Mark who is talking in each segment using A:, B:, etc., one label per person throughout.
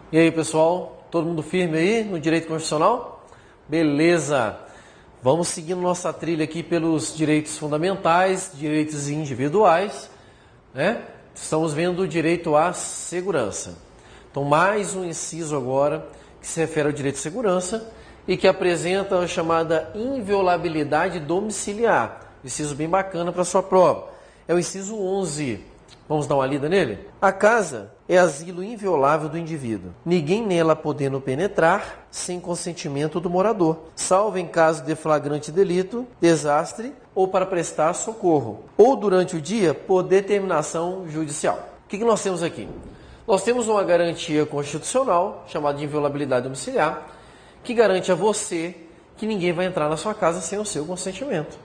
A: E aí, pessoal, todo mundo firme aí no direito constitucional? Beleza! Vamos seguindo nossa trilha aqui pelos direitos fundamentais, direitos individuais, né? Estamos vendo o direito à segurança. Então, mais um inciso agora que se refere ao direito de segurança e que apresenta a chamada inviolabilidade domiciliar. Inciso bem bacana para a sua prova. É o inciso 11. Vamos dar uma lida nele? A casa é asilo inviolável do indivíduo, ninguém nela podendo penetrar sem consentimento do morador, salvo em caso de flagrante delito, desastre ou para prestar socorro, ou durante o dia por determinação judicial. O que nós temos aqui? Nós temos uma garantia constitucional, chamada de inviolabilidade domiciliar, que garante a você que ninguém vai entrar na sua casa sem o seu consentimento.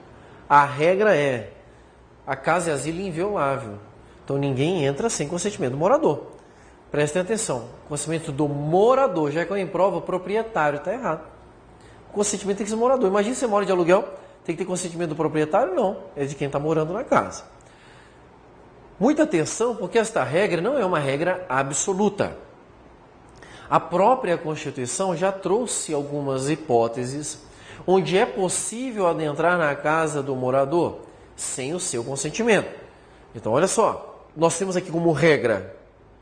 A: A regra é, a casa é asilo inviolável. Então, ninguém entra sem consentimento do morador. Prestem atenção. Consentimento do morador, já que eu em prova, o proprietário está errado. O consentimento tem que ser do morador. Imagina você mora de aluguel, tem que ter consentimento do proprietário? Não. É de quem está morando na casa. Muita atenção, porque esta regra não é uma regra absoluta. A própria Constituição já trouxe algumas hipóteses onde é possível adentrar na casa do morador sem o seu consentimento. Então, olha só. Nós temos aqui como regra,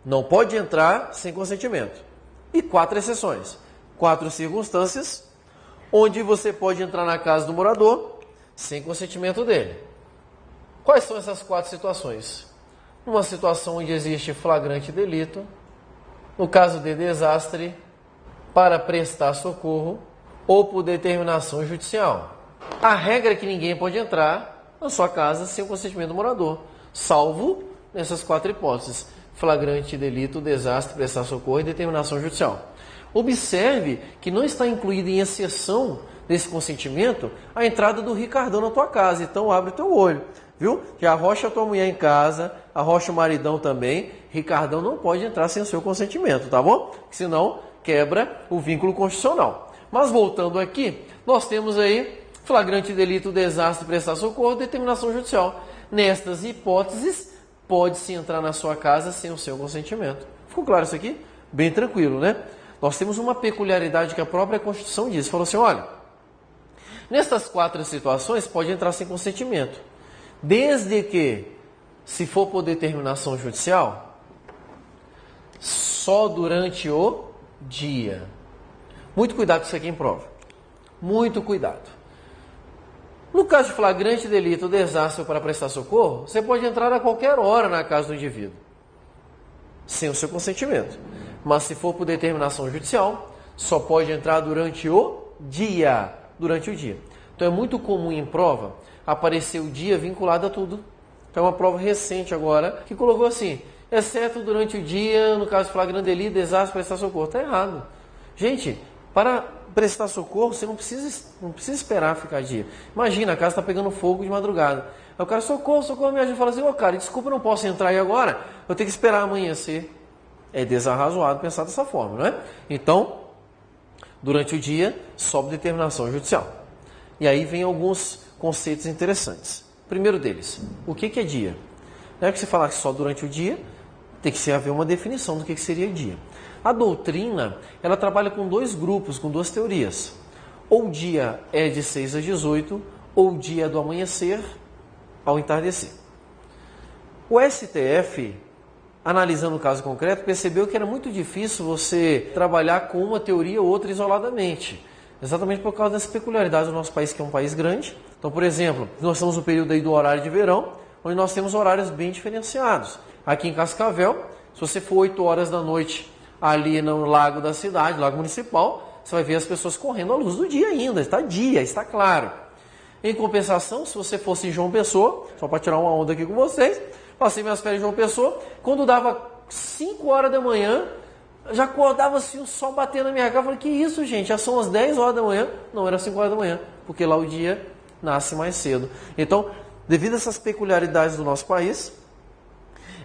A: não pode entrar sem consentimento. E 4 exceções. 4 circunstâncias onde você pode entrar na casa do morador sem consentimento dele. Quais são essas 4 situações? Numa situação onde existe flagrante delito, no caso de desastre, para prestar socorro ou por determinação judicial. A regra é que ninguém pode entrar na sua casa sem o consentimento do morador, salvo nessas 4 hipóteses: flagrante delito, desastre, prestar socorro e determinação judicial. Observe que não está incluído em exceção desse consentimento a entrada do Ricardão na tua casa. Então abre o teu olho, viu? Já arrocha a tua mulher em casa, arrocha o maridão também. Ricardão não pode entrar sem o seu consentimento, tá bom? Senão quebra o vínculo constitucional. Mas voltando aqui, nós temos aí flagrante delito, desastre, prestar socorro, determinação judicial. Nestas hipóteses, pode-se entrar na sua casa sem o seu consentimento. Ficou claro isso aqui? Bem tranquilo, né? Nós temos uma peculiaridade que a própria Constituição diz. Falou assim, olha, nestas 4 situações pode entrar sem consentimento. Desde que, se for por determinação judicial, só durante o dia. Muito cuidado com isso aqui em prova. Muito cuidado. No caso de flagrante delito, desastre ou para prestar socorro, você pode entrar a qualquer hora na casa do indivíduo, sem o seu consentimento. Mas se for por determinação judicial, só pode entrar durante o dia. Durante o dia. Então é muito comum em prova aparecer o dia vinculado a tudo. Então é uma prova recente agora que colocou assim, exceto durante o dia, no caso de flagrante delito, desastre, prestar socorro. Está errado. Gente, para prestar socorro, você não precisa esperar ficar dia. Imagina, a casa está pegando fogo de madrugada. Aí o cara, socorro, me ajuda. Fala assim, cara, desculpa, eu não posso entrar aí agora, eu tenho que esperar amanhecer. É desarrazoado pensar dessa forma, não é? Então, durante o dia, sob determinação judicial. E aí vem alguns conceitos interessantes. Primeiro deles, o que é dia? Não é que você falar que só durante o dia, tem que haver uma definição do que seria dia. A doutrina, ela trabalha com 2 grupos, com 2 teorias. Ou o dia é de 6 a 18, ou o dia é do amanhecer ao entardecer. O STF, analisando o caso concreto, percebeu que era muito difícil você trabalhar com uma teoria ou outra isoladamente. Exatamente por causa das peculiaridades do nosso país, que é um país grande. Então, por exemplo, nós estamos no período aí do horário de verão, onde nós temos horários bem diferenciados. Aqui em Cascavel, se você for 8 horas da noite ali no lago da cidade, lago municipal, você vai ver as pessoas correndo à luz do dia ainda, está claro. Em compensação, se você fosse em João Pessoa, só para tirar uma onda aqui com vocês, passei minhas férias em João Pessoa, quando dava 5 horas da manhã, já acordava assim, o sol batendo na minha cara, eu falei, que isso, gente, já são as 10 horas da manhã, não, era 5 horas da manhã, porque lá o dia nasce mais cedo. Então, devido a essas peculiaridades do nosso país,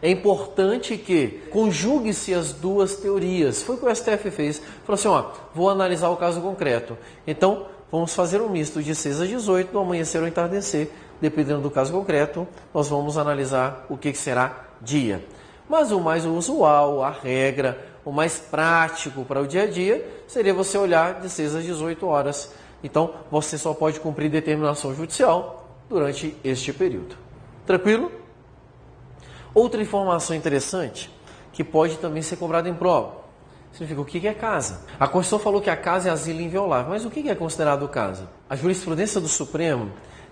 A: é importante que conjugue-se as 2 teorias. Foi o que o STF fez. Falou assim, vou analisar o caso concreto. Então, vamos fazer um misto de 6 a 18, do amanhecer ao entardecer. Dependendo do caso concreto, nós vamos analisar o que será dia. Mas o mais usual, a regra, o mais prático para o dia a dia seria você olhar de 6 às 18 horas. Então, você só pode cumprir determinação judicial durante este período. Tranquilo? Outra informação interessante que pode também ser cobrada em prova. Significa o que é casa. A Constituição falou que a casa é asilo inviolável, mas o que é considerado casa? A jurisprudência do Supremo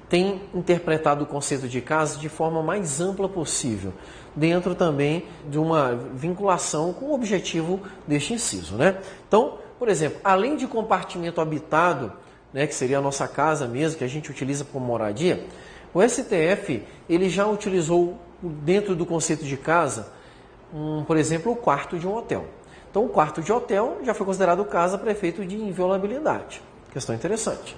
A: tem interpretado o conceito de casa de forma mais ampla possível, dentro também de uma vinculação com o objetivo deste inciso, né? Então, por exemplo, além de compartimento habitado, né, que seria a nossa casa mesmo, que a gente utiliza como moradia, o STF ele já utilizou dentro do conceito de casa, por exemplo, o quarto de um hotel. Então, o quarto de hotel já foi considerado casa para efeito de inviolabilidade. Questão interessante.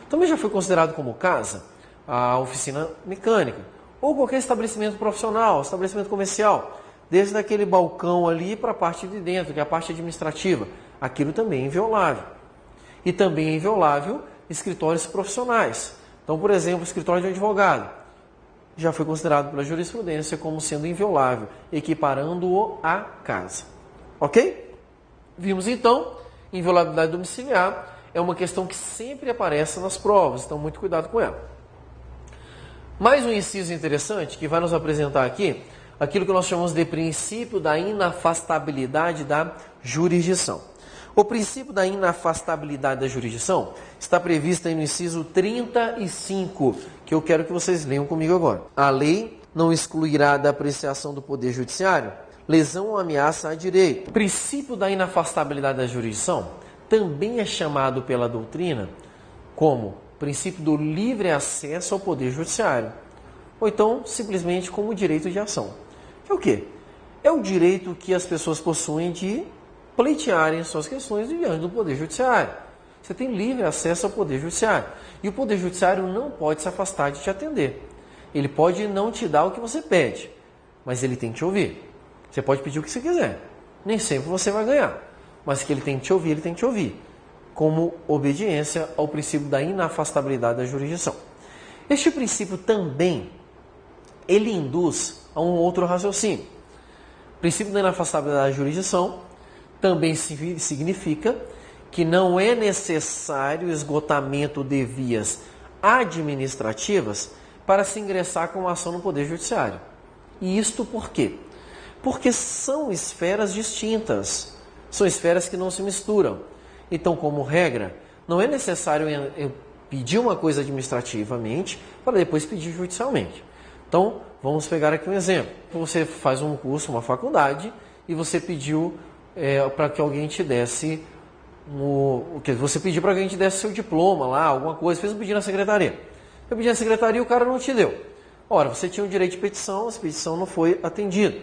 A: Também já foi considerado como casa a oficina mecânica, ou qualquer estabelecimento profissional, estabelecimento comercial, desde aquele balcão ali para a parte de dentro, que é a parte administrativa. Aquilo também é inviolável. E também é inviolável escritórios profissionais. Então, por exemplo, o escritório de um advogado já foi considerado pela jurisprudência como sendo inviolável, equiparando-o à casa. Ok? Vimos então, inviolabilidade domiciliar é uma questão que sempre aparece nas provas, então muito cuidado com ela. Mais um inciso interessante que vai nos apresentar aqui, aquilo que nós chamamos de princípio da inafastabilidade da jurisdição. O princípio da inafastabilidade da jurisdição está previsto aí no inciso 35, que eu quero que vocês leiam comigo agora. A lei não excluirá da apreciação do Poder Judiciário lesão ou ameaça a direito. O princípio da inafastabilidade da jurisdição também é chamado pela doutrina como princípio do livre acesso ao Poder Judiciário, ou então simplesmente como direito de ação. Que é o quê? É o direito que as pessoas possuem de pleitearem suas questões diante do Poder Judiciário. Você tem livre acesso ao Poder Judiciário. E o Poder Judiciário não pode se afastar de te atender. Ele pode não te dar o que você pede, mas ele tem que te ouvir. Você pode pedir o que você quiser. Nem sempre você vai ganhar. Mas que ele tem que te ouvir, ele tem que te ouvir. Como obediência ao princípio da inafastabilidade da jurisdição. Este princípio também, ele induz a um outro raciocínio. O princípio da inafastabilidade da jurisdição também significa que não é necessário esgotamento de vias administrativas para se ingressar com uma ação no Poder Judiciário. E isto por quê? Porque são esferas distintas, são esferas que não se misturam. Então, como regra, não é necessário pedir uma coisa administrativamente para depois pedir judicialmente. Então, vamos pegar aqui um exemplo. Você faz um curso, uma faculdade, e você pediu para que alguém te desse você pediu para que alguém te desse seu diploma lá, alguma coisa, fez um pedido na secretaria. Eu pedi na secretaria e o cara não te deu. Ora, você tinha o direito de petição, essa petição não foi atendida.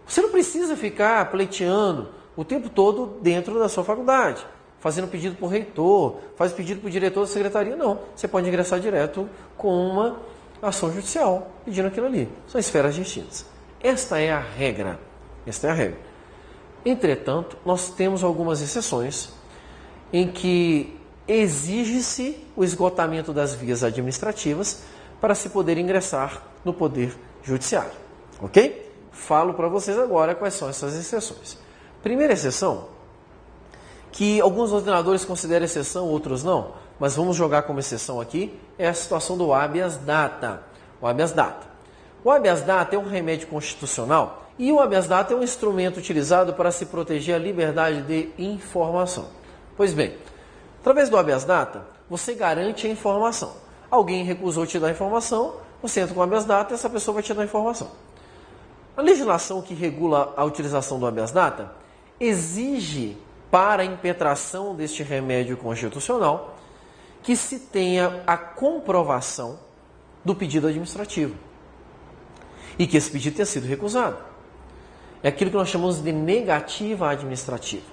A: Você não precisa ficar pleiteando o tempo todo dentro da sua faculdade, fazendo pedido para o reitor, faz pedido para o diretor da secretaria, não. Você pode ingressar direto com uma ação judicial, pedindo aquilo ali. São esferas distintas. Esta é a regra. Esta é a regra. Entretanto, nós temos algumas exceções em que exige-se o esgotamento das vias administrativas para se poder ingressar no Poder Judiciário. Ok? Falo para vocês agora quais são essas exceções. Primeira exceção, que alguns doutrinadores consideram exceção, outros não, mas vamos jogar como exceção aqui, é a situação do habeas data. O habeas data. O habeas data é um remédio constitucional e o habeas data é um instrumento utilizado para se proteger a liberdade de informação. Pois bem, através do habeas data, você garante a informação. Alguém recusou te dar a informação, você entra com o habeas data e essa pessoa vai te dar a informação. A legislação que regula a utilização do habeas data exige, para a impetração deste remédio constitucional, que se tenha a comprovação do pedido administrativo e que esse pedido tenha sido recusado. É aquilo que nós chamamos de negativa administrativa.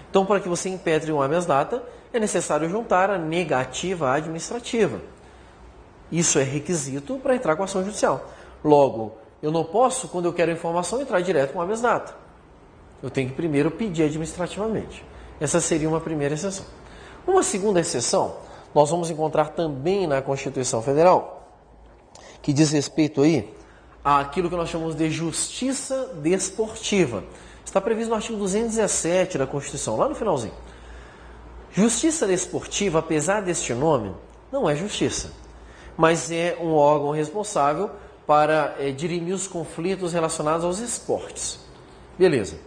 A: Então, para que você impetre um habeas data, é necessário juntar a negativa administrativa. Isso é requisito para entrar com a ação judicial. Logo, eu não posso, quando eu quero informação, entrar direto com o habeas data. Eu tenho que primeiro pedir administrativamente. Essa seria uma primeira exceção. Uma segunda exceção, nós vamos encontrar também na Constituição Federal, que diz respeito aí àquilo que nós chamamos de justiça desportiva. Está previsto no artigo 217 da Constituição, lá no finalzinho. Justiça Desportiva, apesar deste nome, não é justiça, mas é um órgão responsável para dirimir os conflitos relacionados aos esportes. Beleza.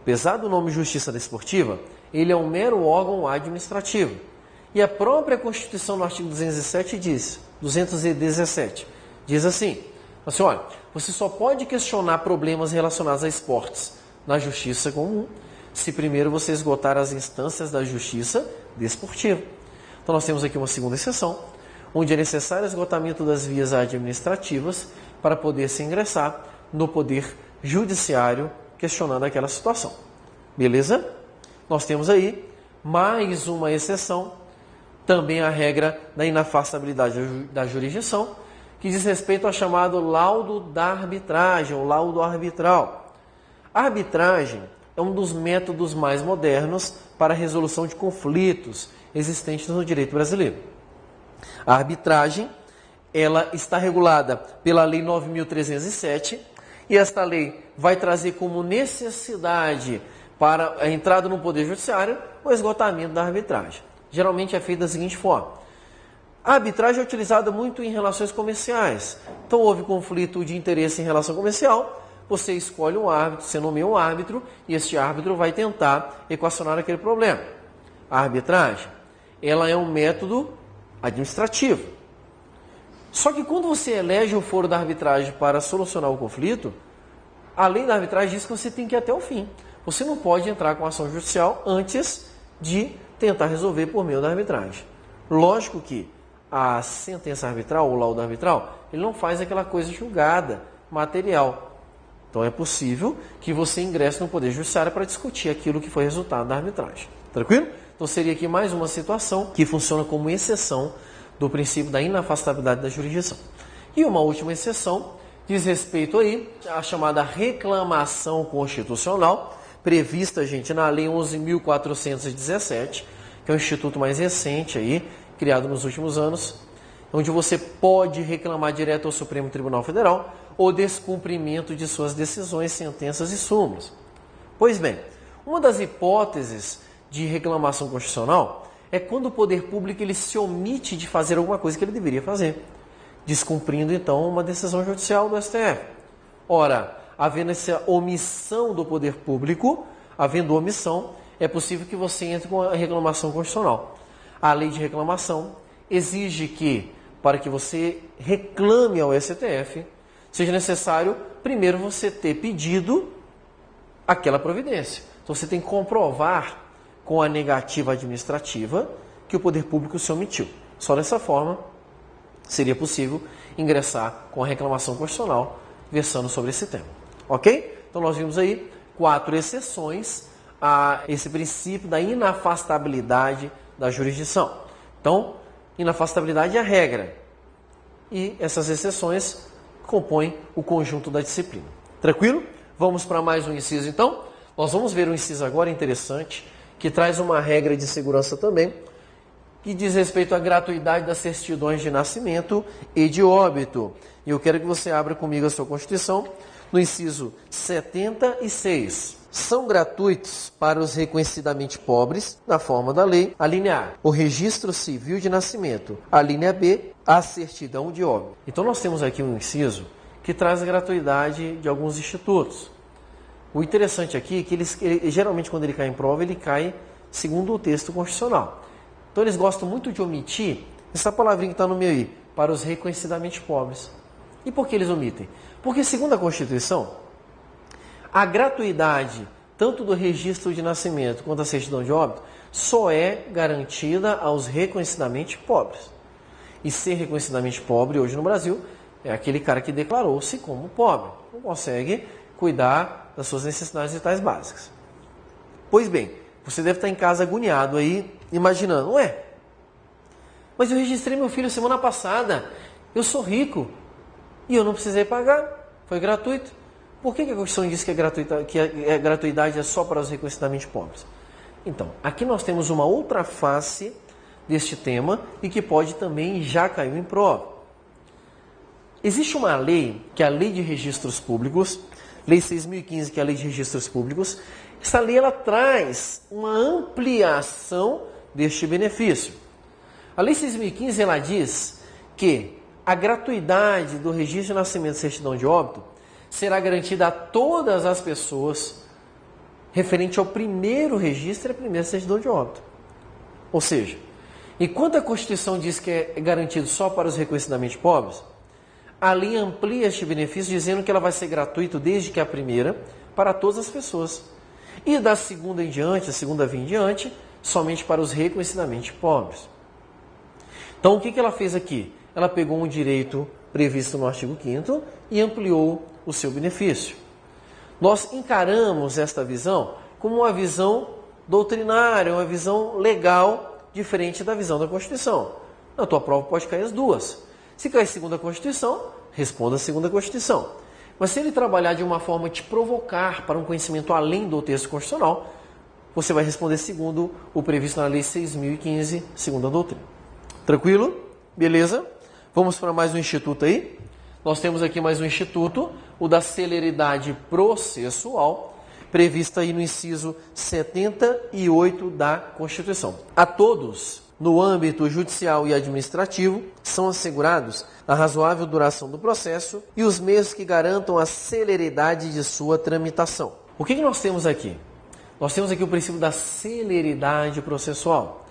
A: Apesar do nome Justiça Desportiva, ele é um mero órgão administrativo. E a própria Constituição, no artigo 217, diz assim, olha, você só pode questionar problemas relacionados a esportes na justiça comum, se primeiro você esgotar as instâncias da justiça desportiva. Então nós temos aqui uma segunda exceção, onde é necessário o esgotamento das vias administrativas para poder se ingressar no poder judiciário questionando aquela situação. Beleza? Nós temos aí mais uma exceção, também a regra da inafastabilidade da jurisdição, que diz respeito ao chamado laudo da arbitragem, ou laudo arbitral. A arbitragem é um dos métodos mais modernos para a resolução de conflitos existentes no direito brasileiro. A arbitragem, ela está regulada pela Lei 9.307, e esta lei vai trazer como necessidade para a entrada no Poder Judiciário o esgotamento da arbitragem. Geralmente é feito da seguinte forma. A arbitragem é utilizada muito em relações comerciais. Então houve conflito de interesse em relação comercial, você escolhe um árbitro, você nomeia um árbitro, e este árbitro vai tentar equacionar aquele problema. A arbitragem, ela é um método administrativo. Só que quando você elege o foro da arbitragem para solucionar o conflito, a lei da arbitragem diz que você tem que ir até o fim. Você não pode entrar com ação judicial antes de tentar resolver por meio da arbitragem. Lógico que a sentença arbitral, ou laudo arbitral, ele não faz aquela coisa julgada, material. Então é possível que você ingresse no Poder Judiciário para discutir aquilo que foi resultado da arbitragem. Tranquilo? Então seria aqui mais uma situação que funciona como exceção do princípio da inafastabilidade da jurisdição. E uma última exceção diz respeito aí à chamada reclamação constitucional, prevista, gente, na Lei 11.417, que é o instituto mais recente aí, criado nos últimos anos, onde você pode reclamar direto ao Supremo Tribunal Federal o descumprimento de suas decisões, sentenças e súmulas. Pois bem, uma das hipóteses de reclamação constitucional é quando o poder público ele se omite de fazer alguma coisa que ele deveria fazer, descumprindo então uma decisão judicial do STF. Ora, havendo essa omissão do poder público, havendo omissão, é possível que você entre com a reclamação constitucional. A lei de reclamação exige que, para que você reclame ao STF, seja necessário, primeiro, você ter pedido aquela providência. Então, você tem que comprovar com a negativa administrativa que o poder público se omitiu. Só dessa forma, seria possível ingressar com a reclamação constitucional versando sobre esse tema. Ok? Então, nós vimos aí 4 exceções a esse princípio da inafastabilidade da jurisdição. Então, inafastabilidade é a regra. E essas exceções compõem o conjunto da disciplina. Tranquilo? Vamos para mais um inciso, então. Nós vamos ver um inciso agora interessante, que traz uma regra de segurança também, que diz respeito à gratuidade das certidões de nascimento e de óbito. E eu quero que você abra comigo a sua Constituição, no inciso 76. São gratuitos para os reconhecidamente pobres, na forma da lei, a linha A, o registro civil de nascimento, a linha B, a certidão de óbito. Então nós temos aqui um inciso que traz a gratuidade de alguns institutos. O interessante aqui é que ele geralmente quando ele cai em prova, ele cai segundo o texto constitucional. Então eles gostam muito de omitir essa palavrinha que está no meio aí, para os reconhecidamente pobres. E por que eles omitem? Porque segundo a Constituição, a gratuidade, tanto do registro de nascimento quanto da certidão de óbito, só é garantida aos reconhecidamente pobres. E ser reconhecidamente pobre hoje no Brasil é aquele cara que declarou-se como pobre, não consegue cuidar das suas necessidades vitais básicas. Pois bem, você deve estar em casa agoniado aí, imaginando, ué, mas eu registrei meu filho semana passada, eu sou rico e eu não precisei pagar, foi gratuito. Por que a Constituição diz que a gratuidade é só para os reconhecidamente pobres? Então, aqui nós temos uma outra face deste tema e que pode também já caiu em prova. Existe uma lei, que é a Lei de Registros Públicos, Lei 6.015, que é a Lei de Registros Públicos. Essa lei ela traz uma ampliação deste benefício. A Lei 6.015 ela diz que a gratuidade do registro de nascimento e certidão de óbito será garantida a todas as pessoas referente ao primeiro registro e à primeira certidão de óbito. Ou seja, enquanto a Constituição diz que é garantido só para os reconhecidamente pobres, a lei amplia este benefício dizendo que ela vai ser gratuito desde que a primeira para todas as pessoas. E da segunda em diante, a segunda via em diante, somente para os reconhecidamente pobres. Então o que ela fez aqui? Ela pegou um direito previsto no artigo 5º e ampliou o seu benefício. Nós encaramos esta visão como uma visão doutrinária, uma visão legal, diferente da visão da Constituição. Na tua prova pode cair as duas. Se cair segundo a Constituição, responda segundo a Constituição. Mas se ele trabalhar de uma forma de te provocar para um conhecimento além do texto constitucional, você vai responder segundo o previsto na Lei 6.015, segundo a doutrina. Tranquilo? Beleza? Vamos para mais um instituto aí. Nós temos aqui mais um instituto, o da celeridade processual, prevista aí no inciso 78 da Constituição. A todos, no âmbito judicial e administrativo, são assegurados a razoável duração do processo e os meios que garantam a celeridade de sua tramitação. O que nós temos aqui? Nós temos aqui o princípio da celeridade processual.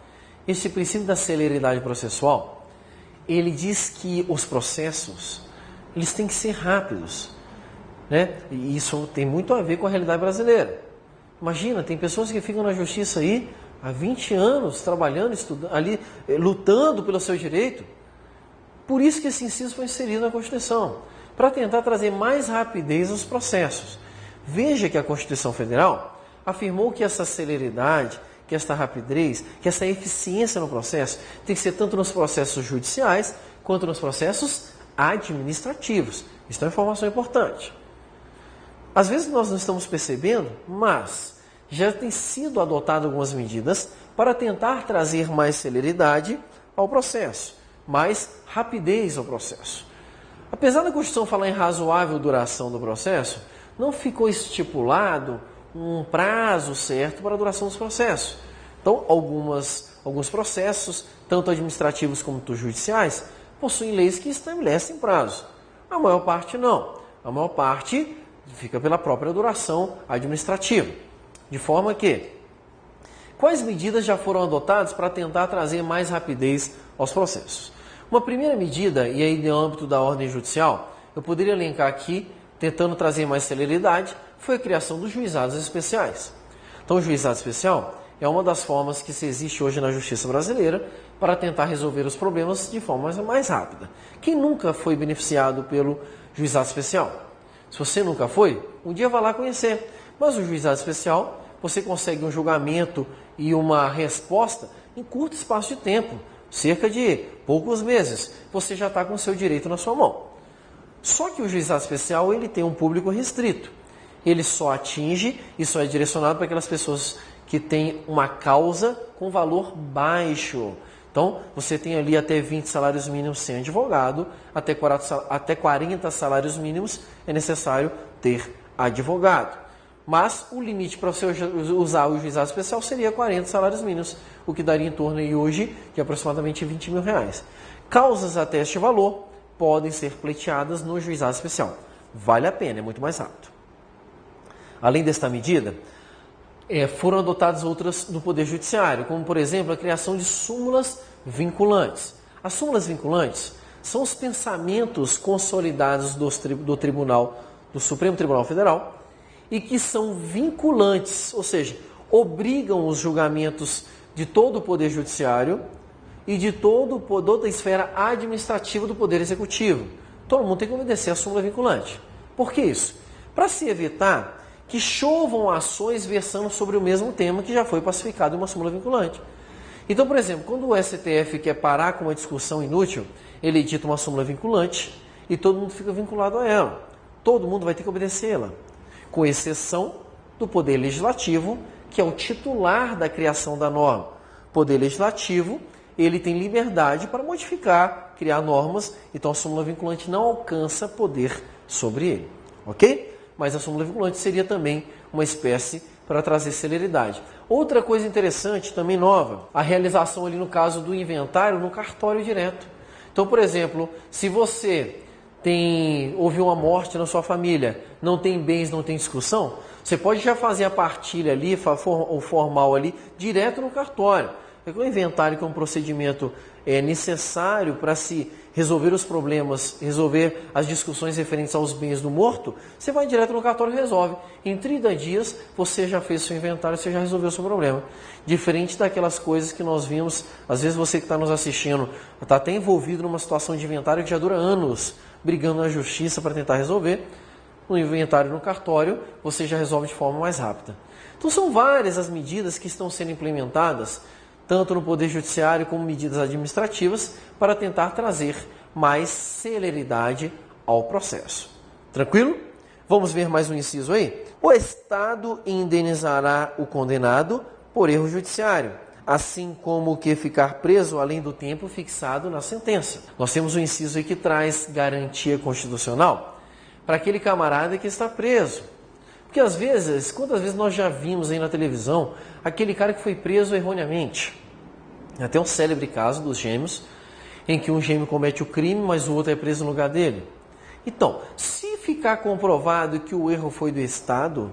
A: Esse princípio da celeridade processual, ele diz que os processos, eles têm que ser rápidos, né? E isso tem muito a ver com a realidade brasileira. Imagina, tem pessoas que ficam na justiça aí há 20 anos trabalhando, estudando, ali, lutando pelo seu direito. Por isso que esse inciso foi inserido na Constituição, para tentar trazer mais rapidez aos processos. Veja que a Constituição Federal afirmou que essa celeridade, que esta rapidez, que essa eficiência no processo tem que ser tanto nos processos judiciais quanto nos processos administrativos. Isso é uma informação importante. Às vezes nós não estamos percebendo, mas já tem sido adotado algumas medidas para tentar trazer mais celeridade ao processo, mais rapidez ao processo. Apesar da Constituição falar em razoável duração do processo, não ficou estipulado um prazo certo para a duração dos processos. Então, alguns processos, tanto administrativos como judiciais, possuem leis que estabelecem prazo. A maior parte não. A maior parte fica pela própria duração administrativa. De forma que, quais medidas já foram adotadas para tentar trazer mais rapidez aos processos? Uma primeira medida, e aí no âmbito da ordem judicial, eu poderia elencar aqui, tentando trazer mais celeridade, foi a criação dos juizados especiais. Então, o juizado especial é uma das formas que se existe hoje na justiça brasileira para tentar resolver os problemas de forma mais rápida. Quem nunca foi beneficiado pelo juizado especial? Se você nunca foi, um dia vá lá conhecer. Mas o juizado especial, você consegue um julgamento e uma resposta em curto espaço de tempo, cerca de poucos meses. Você já está com o seu direito na sua mão. Só que o juizado especial ele tem um público restrito. Ele só atinge e só é direcionado para aquelas pessoas que têm uma causa com valor baixo. Então, você tem ali até 20 salários mínimos sem advogado, até 40 salários mínimos é necessário ter advogado. Mas o limite para você usar o juizado especial seria 40 salários mínimos, o que daria em torno aí hoje de aproximadamente R$20 mil. Causas até este valor podem ser pleiteadas no juizado especial. Vale a pena, é muito mais rápido. Além desta medida, foram adotadas outras no Poder Judiciário, como, por exemplo, a criação de súmulas vinculantes. As súmulas vinculantes são os pensamentos consolidados do Supremo Tribunal Federal e que são vinculantes, ou seja, obrigam os julgamentos de todo o Poder Judiciário e de toda a esfera administrativa do Poder Executivo. Todo mundo tem que obedecer a súmula vinculante. Por que isso? Para se evitar que chovam ações versando sobre o mesmo tema que já foi pacificado em uma súmula vinculante. Então, por exemplo, quando o STF quer parar com uma discussão inútil, ele edita uma súmula vinculante e todo mundo fica vinculado a ela. Todo mundo vai ter que obedecê-la, com exceção do Poder Legislativo, que é o titular da criação da norma. O Poder Legislativo, ele tem liberdade para modificar, criar normas, então a súmula vinculante não alcança poder sobre ele. Ok? mas a súmula vinculante seria também uma espécie para trazer celeridade. Outra coisa interessante, também nova, a realização ali no caso do inventário no cartório direto. Então, por exemplo, se você houve uma morte na sua família, não tem bens, não tem discussão, você pode já fazer a partilha ali, o formal ali, direto no cartório. O inventário, que é um procedimento necessário para se resolver os problemas, resolver as discussões referentes aos bens do morto, você vai direto no cartório e resolve. Em 30 dias, você já fez seu inventário, você já resolveu o seu problema. Diferente daquelas coisas que nós vimos, às vezes você que está nos assistindo está até envolvido numa situação de inventário que já dura anos, brigando na justiça para tentar resolver. No inventário no cartório, você já resolve de forma mais rápida. Então são várias as medidas que estão sendo implementadas, tanto no Poder Judiciário como medidas administrativas, para tentar trazer mais celeridade ao processo. Tranquilo? Vamos ver mais um inciso aí? O Estado indenizará o condenado por erro judiciário, assim como o que ficar preso além do tempo fixado na sentença. Nós temos um inciso aí que traz garantia constitucional para aquele camarada que está preso. Porque às vezes, quantas vezes nós já vimos aí na televisão aquele cara que foi preso erroneamente? Até um célebre caso dos gêmeos, em que um gêmeo comete o crime, mas o outro é preso no lugar dele. Então, se ficar comprovado que o erro foi do Estado,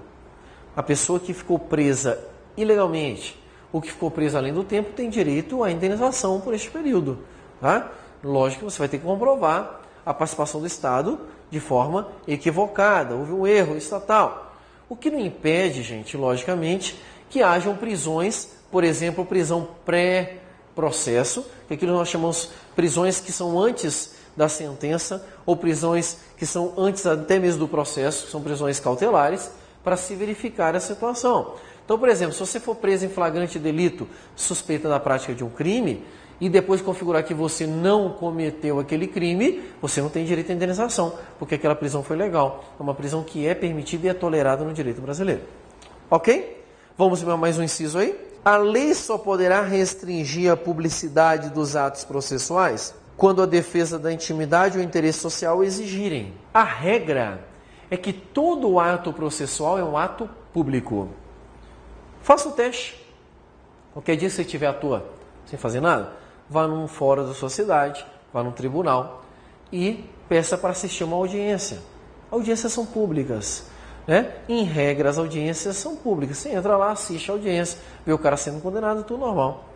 A: a pessoa que ficou presa ilegalmente, ou que ficou presa além do tempo, tem direito à indenização por este período. Tá? Lógico que você vai ter que comprovar a participação do Estado de forma equivocada, houve um erro estatal. O que não impede, gente, logicamente, que hajam prisões, por exemplo, prisão pré-processo, que aquilo nós chamamos prisões que são antes da sentença, ou prisões que são antes até mesmo do processo, que são prisões cautelares, para se verificar a situação. Então, por exemplo, se você for preso em flagrante delito, suspeita da prática de um crime, e depois configurar que você não cometeu aquele crime, você não tem direito à indenização, porque aquela prisão foi legal. É uma prisão que é permitida e é tolerada no direito brasileiro. Ok? Vamos ver mais um inciso aí? A lei só poderá restringir a publicidade dos atos processuais quando a defesa da intimidade ou interesse social exigirem. A regra é que todo ato processual é um ato público. Faça o teste. Qualquer dia que você estiver à toa, sem fazer nada, vá num fórum da sua cidade, vá num tribunal e peça para assistir uma audiência. Audiências são públicas, né? Em regra, as audiências são públicas. Você entra lá, assiste a audiência, vê o cara sendo condenado, tudo normal.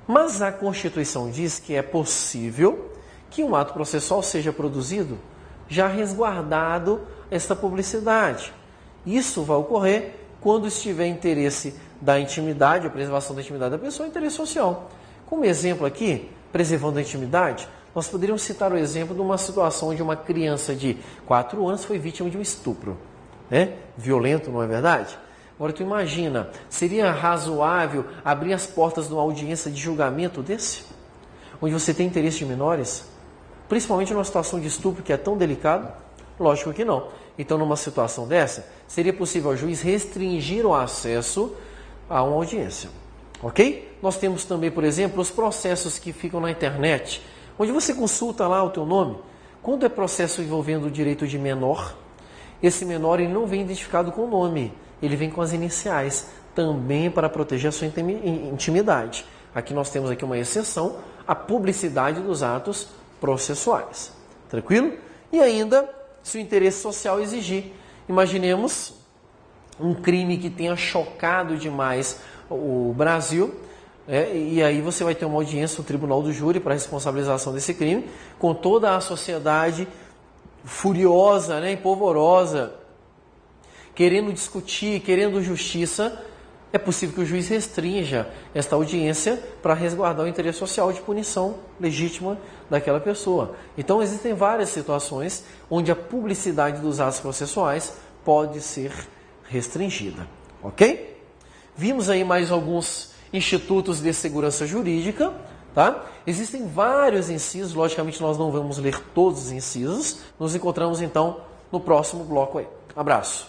A: Mas a Constituição diz que é possível que um ato processual seja produzido já resguardado esta publicidade. Isso vai ocorrer quando estiver interesse da intimidade, a preservação da intimidade da pessoa, interesse social. Como exemplo aqui, preservando a intimidade, nós poderíamos citar o exemplo de uma situação onde uma criança de 4 anos foi vítima de um estupro, né? Violento, não é verdade? Agora tu imagina, seria razoável abrir as portas de uma audiência de julgamento desse? Onde você tem interesse de menores? Principalmente numa situação de estupro que é tão delicado? Lógico que não. Então, numa situação dessa, seria possível ao juiz restringir o acesso a uma audiência. Ok? Nós temos também, por exemplo, os processos que ficam na internet, onde você consulta lá o teu nome. Quando é processo envolvendo o direito de menor, esse menor ele não vem identificado com o nome, ele vem com as iniciais, também para proteger a sua intimidade. Aqui nós temos aqui uma exceção, a publicidade dos atos processuais. Tranquilo? E ainda, se o interesse social exigir. Imaginemos um crime que tenha chocado demais o Brasil, e aí você vai ter uma audiência no tribunal do júri para a responsabilização desse crime, com toda a sociedade furiosa, né, e polvorosa, querendo discutir, querendo justiça. É possível que o juiz restrinja esta audiência para resguardar o interesse social de punição legítima daquela pessoa. Então, existem várias situações onde a publicidade dos atos processuais pode ser restringida. Ok? Vimos aí mais alguns institutos de segurança jurídica. Tá? Existem vários incisos, logicamente nós não vamos ler todos os incisos. Nos encontramos então no próximo bloco aí. Abraço!